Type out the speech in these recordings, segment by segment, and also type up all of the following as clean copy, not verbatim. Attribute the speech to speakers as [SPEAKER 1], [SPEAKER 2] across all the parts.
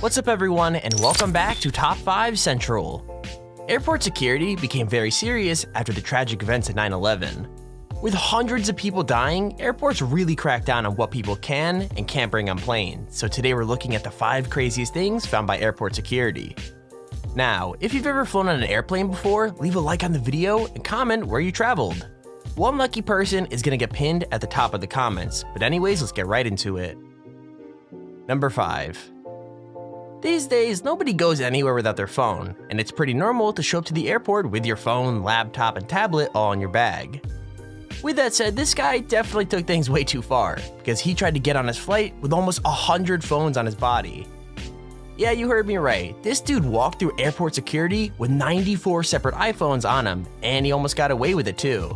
[SPEAKER 1] What's up everyone, and welcome back to Top5Central. Airport security became very serious after the tragic events at 9/11. With hundreds of people dying, airports really crack down on what people can and can't bring on planes. So today we're looking at the 5 craziest things found by airport security. Now, if you've ever flown on an airplane before, leave a like on the video and comment where you traveled. One lucky person is gonna get pinned at the top of the comments, but anyways, let's get right into it. Number 5. These days, nobody goes anywhere without their phone, and it's pretty normal to show up to the airport with your phone, laptop, and tablet all in your bag. With that said, this guy definitely took things way too far, because he tried to get on his flight with almost 100 phones on his body. Yeah, you heard me right. This dude walked through airport security with 94 separate iPhones on him, and he almost got away with it too.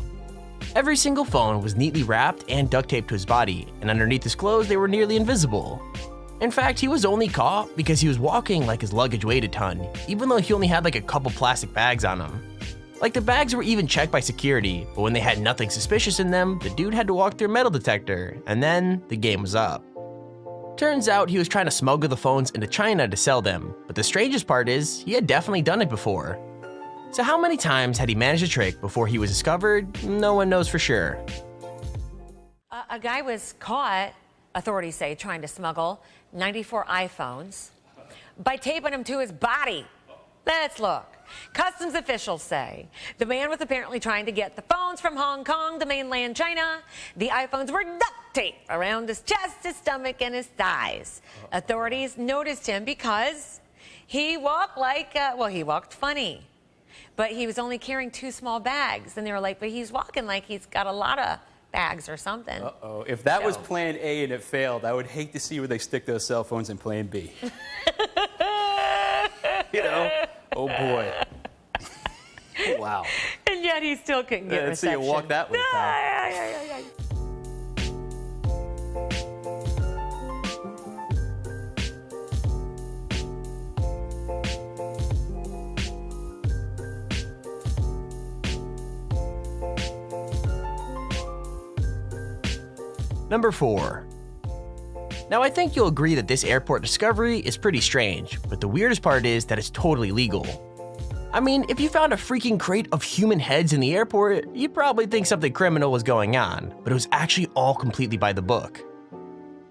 [SPEAKER 1] Every single phone was neatly wrapped and duct taped to his body, and underneath his clothes they were nearly invisible. In fact, he was only caught because he was walking like his luggage weighed a ton, even though he only had like a couple plastic bags on him. Like the bags were even checked by security, but when they had nothing suspicious in them, the dude had to walk through a metal detector, and then the game was up. Turns out he was trying to smuggle the phones into China to sell them, but the strangest part is, he had definitely done it before. So how many times had he managed the trick before he was discovered? No one knows for sure.
[SPEAKER 2] A guy was caught, authorities say, trying to smuggle 94 iPhones by taping them to his body. Let's look. Customs officials say the man was apparently trying to get the phones from Hong Kong to mainland China. The iPhones were duct taped around his chest, his stomach, and his thighs. Authorities noticed him because he walked he walked funny. But he was only carrying 2 small bags. And they were like, but he's walking like he's got a lot of bags or something.
[SPEAKER 3] Uh-oh. If that was plan A and it failed, I would hate to see where they stick those cell phones in plan B. You know? Oh, boy. Wow.
[SPEAKER 2] And yet he still couldn't get
[SPEAKER 3] Let's see you walk that way, pal.
[SPEAKER 1] Number 4. Now I think you'll agree that this airport discovery is pretty strange, but the weirdest part is that it's totally legal. I mean, if you found a freaking crate of human heads in the airport, you'd probably think something criminal was going on, but it was actually all completely by the book.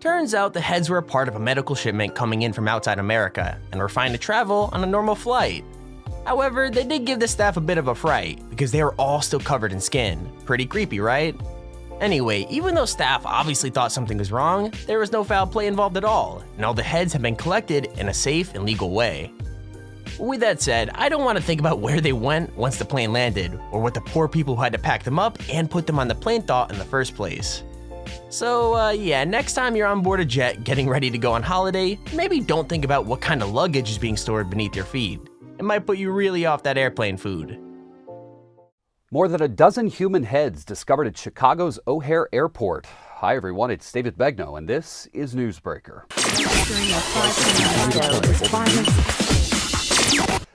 [SPEAKER 1] Turns out the heads were a part of a medical shipment coming in from outside America, and were fine to travel on a normal flight. However, they did give the staff a bit of a fright, because they were all still covered in skin. Pretty creepy, right? Anyway, even though staff obviously thought something was wrong, there was no foul play involved at all, and all the heads have been collected in a safe and legal way. With that said, I don't want to think about where they went once the plane landed, or what the poor people who had to pack them up and put them on the plane thought in the first place. So yeah, next time you're on board a jet getting ready to go on holiday, maybe don't think about what kind of luggage is being stored beneath your feet. It might put you really off that airplane food.
[SPEAKER 4] More than a dozen human heads discovered at Chicago's O'Hare Airport. Hi everyone, it's David Begnaud, and this is Newsbreaker.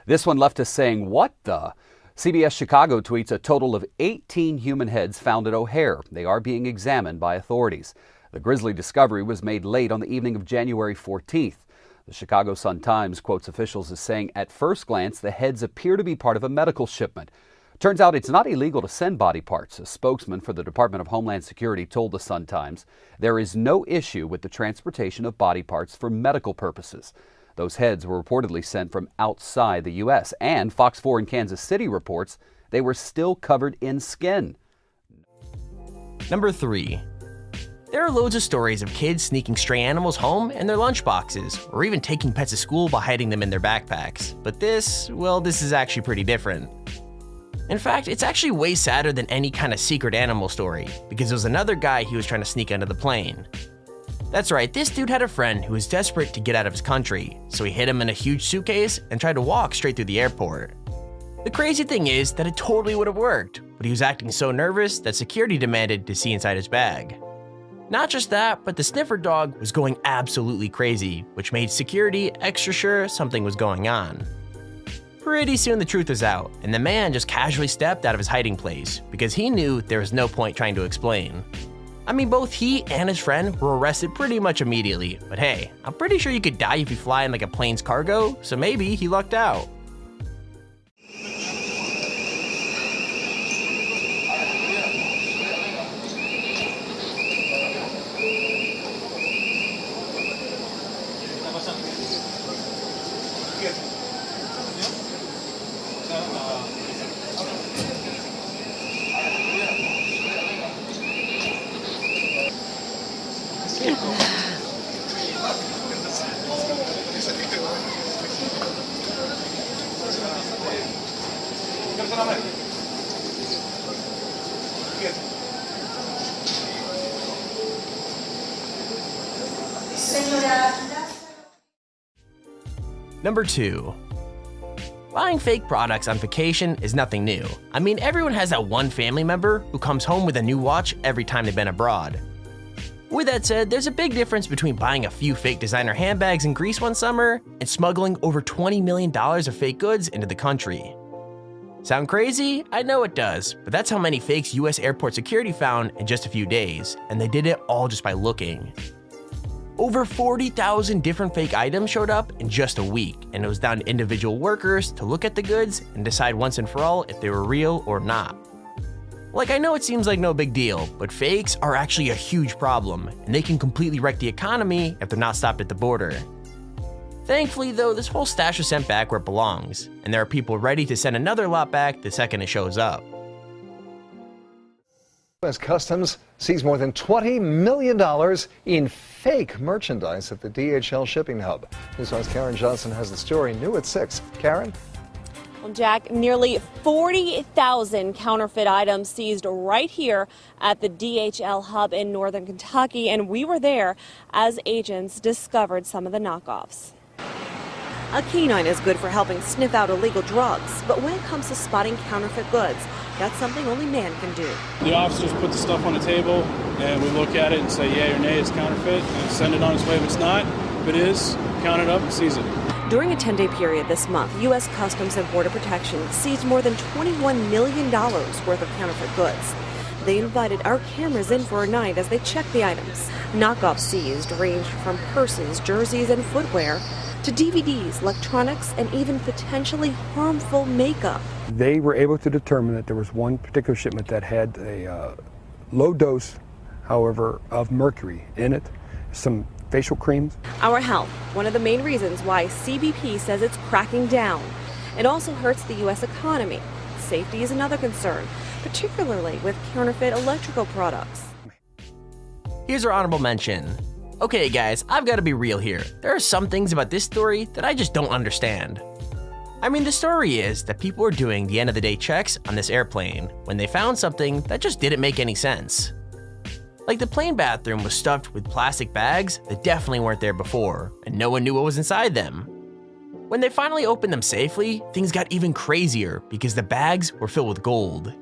[SPEAKER 4] This one left us saying, what the? CBS Chicago tweets a total of 18 human heads found at O'Hare. They are being examined by authorities. The grisly discovery was made late on the evening of January 14th. The Chicago Sun-Times quotes officials as saying, at first glance, the heads appear to be part of a medical shipment. Turns out it's not illegal to send body parts. A spokesman for the Department of Homeland Security told the Sun-Times there is no issue with the transportation of body parts for medical purposes. Those heads were reportedly sent from outside the U.S., and Fox 4 in Kansas City reports they were still covered in skin.
[SPEAKER 1] Number 3. There are loads of stories of kids sneaking stray animals home in their lunchboxes, or even taking pets to school by hiding them in their backpacks. But this is actually pretty different. In fact, it's actually way sadder than any kind of secret animal story, because there was another guy he was trying to sneak onto the plane. That's right, this dude had a friend who was desperate to get out of his country, so he hid him in a huge suitcase and tried to walk straight through the airport. The crazy thing is that it totally would have worked, but he was acting so nervous that security demanded to see inside his bag. Not just that, but the sniffer dog was going absolutely crazy, which made security extra sure something was going on. Pretty soon the truth was out, and the man just casually stepped out of his hiding place because he knew there was no point trying to explain. I mean, both he and his friend were arrested pretty much immediately, but hey, I'm pretty sure you could die if you fly in like a plane's cargo, so maybe he lucked out. Number 2. Buying fake products on vacation is nothing new. I mean, everyone has that one family member who comes home with a new watch every time they've been abroad. With that said, there's a big difference between buying a few fake designer handbags in Greece one summer and smuggling over $20 million of fake goods into the country. Sound crazy? I know it does, but that's how many fakes US airport security found in just a few days, and they did it all just by looking. Over 40,000 different fake items showed up in just a week, and it was down to individual workers to look at the goods and decide once and for all if they were real or not. Like, I know it seems like no big deal, but fakes are actually a huge problem, and they can completely wreck the economy if they're not stopped at the border. Thankfully though, this whole stash was sent back where it belongs, and there are people ready to send another lot back the second it shows up.
[SPEAKER 5] U.S. Customs seized more than $20 million in fake merchandise at the DHL shipping hub. Newswire's Karen Johnson has the story new at 6. Karen?
[SPEAKER 6] Well, Jack, nearly 40,000 counterfeit items seized right here at the DHL hub in northern Kentucky, and we were there as agents discovered some of the knockoffs. A canine is good for helping sniff out illegal drugs, but when it comes to spotting counterfeit goods, that's something only man can do.
[SPEAKER 7] The officers put the stuff on the table, and we look at it and say, yay or nay, it's counterfeit, and send it on its way. If it's not, if it is, count it up and seize it.
[SPEAKER 6] During a 10-day period this month, U.S. Customs and Border Protection seized more than $21 million worth of counterfeit goods. They invited our cameras in for a night as they checked the items. Knockoffs seized ranged from purses, jerseys, and footwear to DVDs, electronics, and even potentially harmful makeup.
[SPEAKER 8] They were able to determine that there was one particular shipment that had a low dose, however, of mercury in it, some facial creams.
[SPEAKER 6] Our health, one of the main reasons why CBP says it's cracking down. It also hurts the U.S. economy. Safety is another concern, particularly with counterfeit electrical products.
[SPEAKER 1] Here's our honorable mention. Okay guys, I've got to be real here. There are some things about this story that I just don't understand. I mean, the story is that people were doing the end of the day checks on this airplane when they found something that just didn't make any sense. Like, the plane bathroom was stuffed with plastic bags that definitely weren't there before, and no one knew what was inside them. When they finally opened them safely, things got even crazier because the bags were filled with gold.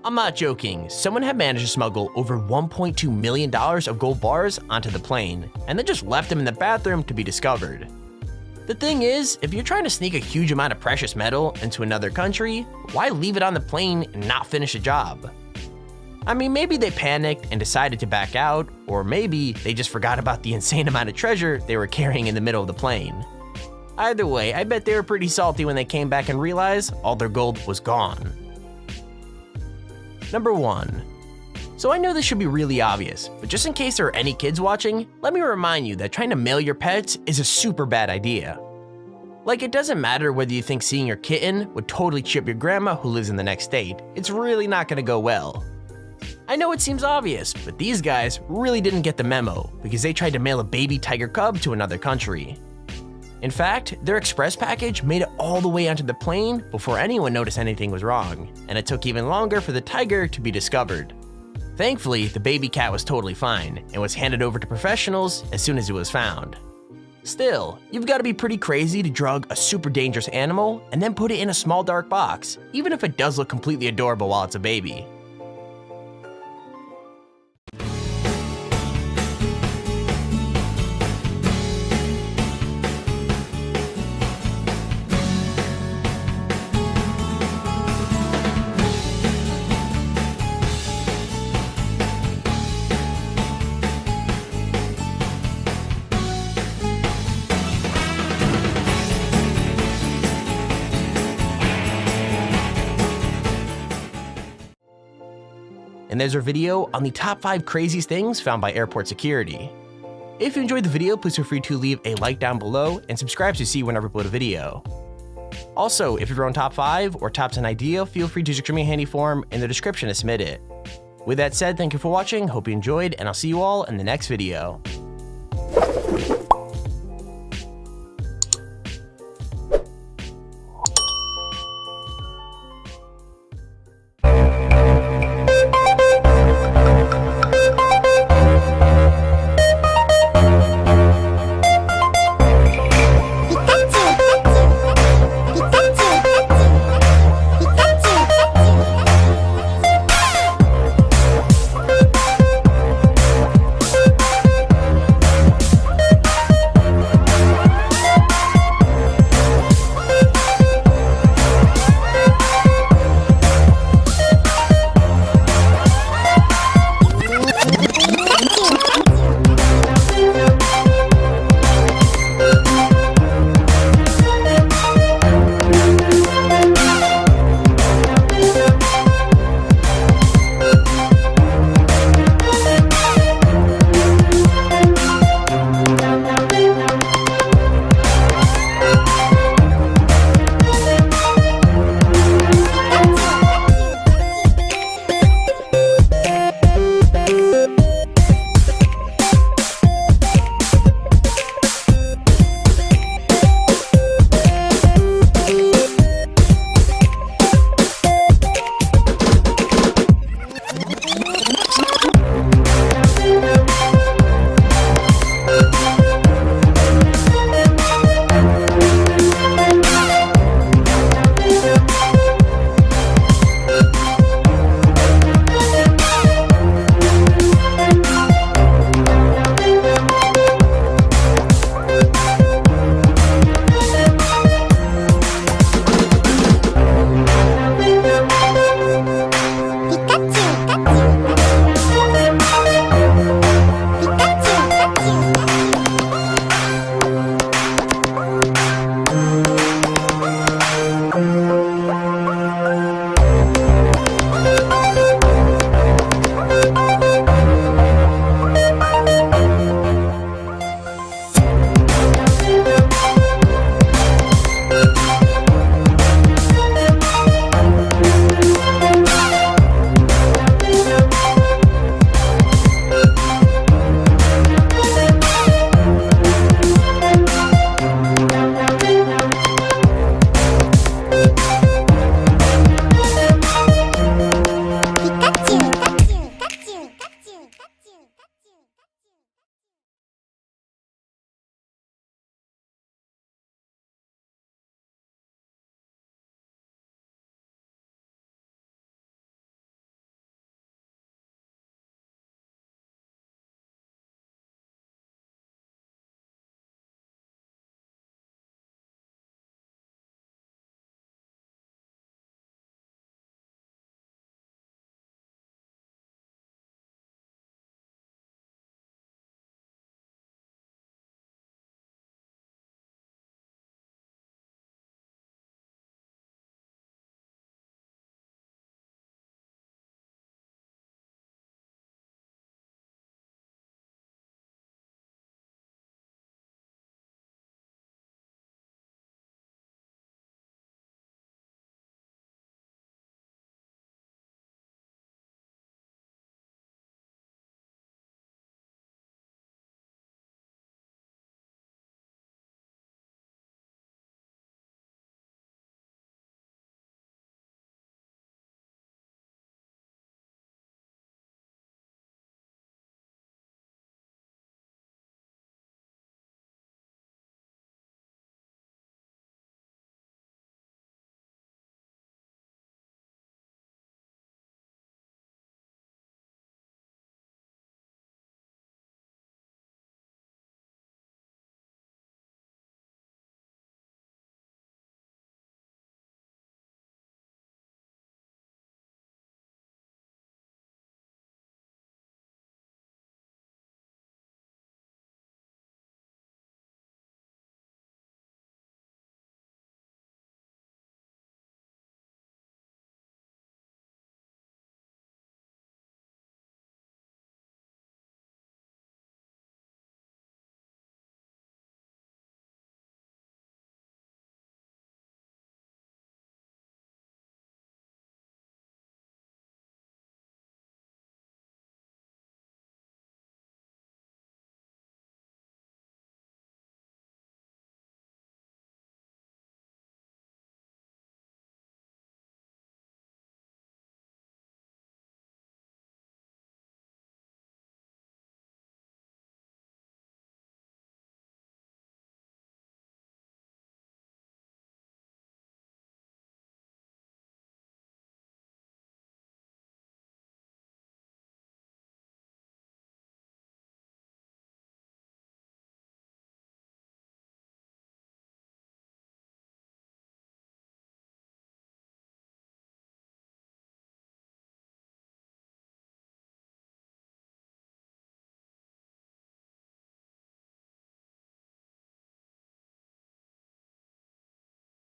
[SPEAKER 1] I'm not joking, someone had managed to smuggle over $1.2 million of gold bars onto the plane, and then just left them in the bathroom to be discovered. The thing is, if you're trying to sneak a huge amount of precious metal into another country, why leave it on the plane and not finish the job? I mean, maybe they panicked and decided to back out, or maybe they just forgot about the insane amount of treasure they were carrying in the middle of the plane. Either way, I bet they were pretty salty when they came back and realized all their gold was gone. Number 1. So I know this should be really obvious, but just in case there are any kids watching, let me remind you that trying to mail your pets is a super bad idea. Like, it doesn't matter whether you think seeing your kitten would totally chip your grandma who lives in the next state, it's really not gonna go well. I know it seems obvious, but these guys really didn't get the memo because they tried to mail a baby tiger cub to another country. In fact, their express package made it all the way onto the plane before anyone noticed anything was wrong, and it took even longer for the tiger to be discovered. Thankfully, the baby cat was totally fine and was handed over to professionals as soon as it was found. Still, you've got to be pretty crazy to drug a super dangerous animal and then put it in a small dark box, even if it does look completely adorable while it's a baby. And there's our video on the top 5 craziest things found by airport security. If you enjoyed the video, please feel free to leave a like down below and subscribe to see whenever I upload a video. Also, if you have your own top 5 or top 10 idea, feel free to just give me a handy form in the description to submit it. With that said, thank you for watching, hope you enjoyed, and I'll see you all in the next video.